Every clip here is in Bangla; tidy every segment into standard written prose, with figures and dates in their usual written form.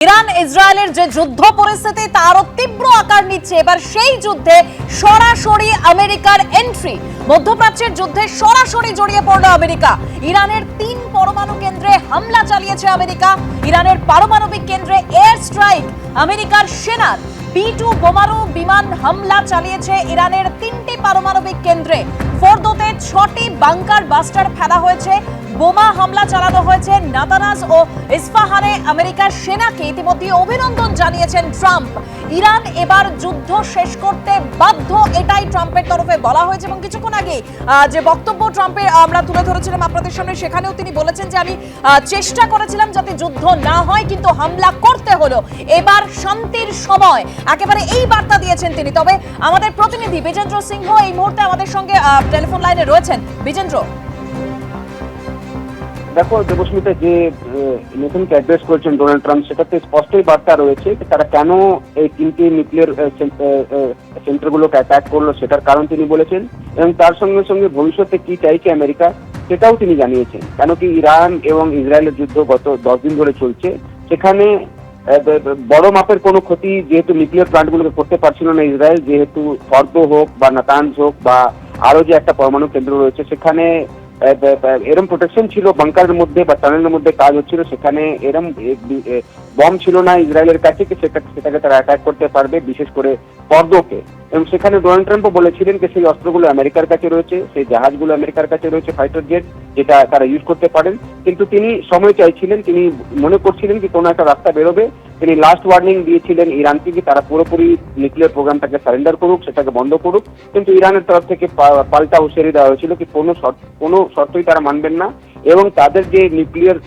ইরান ইসরায়েলের যে যুদ্ধ পরিস্থিতি তারও তীব্র আকার নিচ্ছে। এবার সেই যুদ্ধে সরাসরি আমেরিকার এন্ট্রি। মধ্যপ্রাচ্যের যুদ্ধে সরাসরি জড়িয়ে পড়ল আমেরিকা। ইরানের 3 পরমাণু কেন্দ্রে হামলা চালিয়েছে আমেরিকা। ইরানের পারমাণবিক কেন্দ্রে এয়ার স্ট্রাইক। আমেরিকার সেনার B-2 বোমারু বিমান হামলা চালিয়েছে ইরানের 3টি পারমাণবিক কেন্দ্রে। ফোর্দোতে 6টি বাংকার বাস্টার ফেলা হয়েছে। বোমা হামলা চালানো হয়েছে নাতানাজ ও ইস্পাহানে। আমেরিকার সেনাকে ইতিমধ্যে অভিনন্দন জানিয়েছেন ট্রাম্প। ইরান এবার যুদ্ধ শেষ করতে বাধ্য, এটাই ট্রাম্পের তরফে বলা হয়েছে। এবং কিছুক্ষণ আগে যে বক্তব্য ট্রাম্পের আমরা তুলে ধরেছিলাম আপনাদের সামনে, সেখানেও তিনি বলেছেন যে আমি চেষ্টা করেছিলাম যাতে যুদ্ধ না হয়, কিন্তু হামলা করতে হলো। এবার শান্তির সময়, একেবারে এই বার্তা দিয়েছেন তিনি। তবে আমাদের প্রতিনিধি বিজেন্দ্র সিংহ এই মুহূর্তে আমাদের সঙ্গে টেলিফোন লাইনে রয়েছেন। বিজেন্দ্র, দেখো দেবস্মিতা, যে নেশনকে অ্যাড্রেস করেছেন ডোনাল্ড ট্রাম্প, সেটাতে স্পষ্টই বার্তা রয়েছে তারা কেন এই 3টি নিউক্লিয়ার সেন্টারগুলোকে অ্যাটাক করলো সেটার কারণ তিনি বলেছেন। এবং তার সঙ্গে সঙ্গে ভবিষ্যতে কি চাইছে আমেরিকা সেটাও তিনি জানিয়েছেন। কেন কি ইরান এবং ইসরায়েলের যুদ্ধ গত 10 দিন ধরে চলছে, সেখানে বড় মাপের কোনো ক্ষতি যেহেতু নিউক্লিয়ার প্লান্টগুলোকে করতে পারছিল না ইসরায়েল, যেহেতু ফর্দো হোক বা নাতানজ হোক বা আরো যে একটা পরমাণু কেন্দ্র রয়েছে, সেখানে এরম প্রোটেকশন ছিল, বাংকারের মধ্যে বা টানেলের মধ্যে কাজ হচ্ছিল, সেখানে এরম বম ছিল না ইসরায়েলের কাছে কি সেটাকে তারা অ্যাটাক করতে পারবে, বিশেষ করে ফর্দোকে। এবং সেখানে ডোনাল্ড ট্রাম্পও বলেছিলেন যে সেই অস্ত্রগুলো আমেরিকার কাছে রয়েছে, সেই জাহাজগুলো আমেরিকার কাছে রয়েছে, ফাইটার জেট, যেটা তারা ইউজ করতে পারেন। কিন্তু তিনি সময় চাইছিলেন, তিনি মনে করছিলেন কি কোনো একটা রাস্তা বেরোবে। তিনি লাস্ট ওয়ার্নিং দিয়েছিলেন ইরানকে কি তারা পুরোপুরি নিউক্লিয়ার প্রোগ্রামটাকে সারেন্ডার করুক, সেটাকে বন্ধ করুক। কিন্তু ইরানের তরফ থেকে পাল্টা হুঁশিয়ারি দেওয়া হয়েছিল কি কোনো শর্তই তারা মানবেন না, এবং তাদের যে নিউক্লিয়ার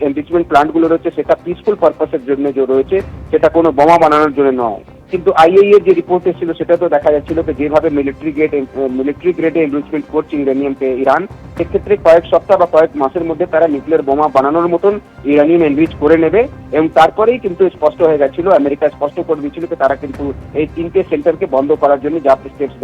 এনরিচমেন্ট প্লান্টগুলো রয়েছে সেটা পিসফুল পারপাসের জন্য যে রয়েছে, সেটা কোনো বোমা বানানোর জন্য নয়। কিন্তু আইএইএ এর যে রিপোর্ট এসেছিল সেটা তো দেখা যাচ্ছিল যে যেভাবে মিলিটারি গ্রেডে এনরিচমেন্ট করছে ইউরেনিয়ামকে ইরান, সেক্ষেত্রে কয়েক সপ্তাহ বা কয়েক মাসের মধ্যে তারা নিউক্লিয়ার বোমা বানানোর মতন ইউরেনিয়াম এনরিচ করে নেবে। এবং তারপরেই কিন্তু স্পষ্ট হয়ে গেছিল, আমেরিকা স্পষ্ট করে দিয়েছিল যে তারা কিন্তু এই 3টে সেন্টারকে বন্ধ করার জন্য যা স্টেপস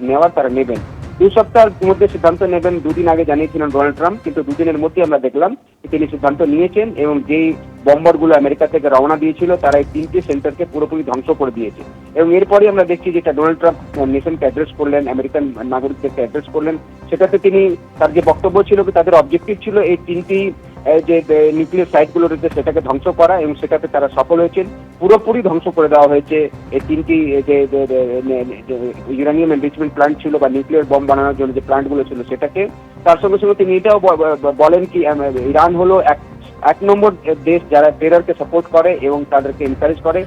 নেওয়ার তারা নেবেন। 2 সপ্তাহের মধ্যে সিদ্ধান্ত নেবেন 2 দিন আগে জানিয়েছিলেন ডোনাল্ড ট্রাম্প, কিন্তু 2 দিনের মধ্যে আমরা দেখলাম তিনি সিদ্ধান্ত নিয়েছেন। এবং যেই বম্বারগুলো আমেরিকা থেকে রওনা দিয়েছিল তারা এই 3টে সেন্টারকে পুরোপুরি ধ্বংস করে দিয়েছে। এবং এরপরে আমরা দেখছি যেটা ডোনাল্ড ট্রাম্প নেশনকে অ্যাড্রেস করলেন, আমেরিকান নাগরিকদেরকে অ্যাড্রেস করলেন, সেটাতে তিনি তার যে বক্তব্য ছিল তাদের অবজেক্টিভ ছিল এই 3টি যে নিউক্লিয়ার সাইটগুলো রয়েছে সেটাকে ধ্বংস করা, এবং সেটাতে তারা সফল হয়েছেন। পুরোপুরি ধ্বংস করে দেওয়া হয়েছে এই 3টি যে ইউরেনিয়াম এনরিচমেন্ট প্ল্যান্ট ছিল বা নিউক্লিয়ার বম বানানোর জন্য যে প্ল্যান্টগুলো ছিল সেটাকে। তার সঙ্গে সঙ্গে তিনি এটাও বলেন কি ইরান হলো এক নম্বর দেশ যারা টেররকে সাপোর্ট করে এবং তাদেরকে এনকারেজ করে।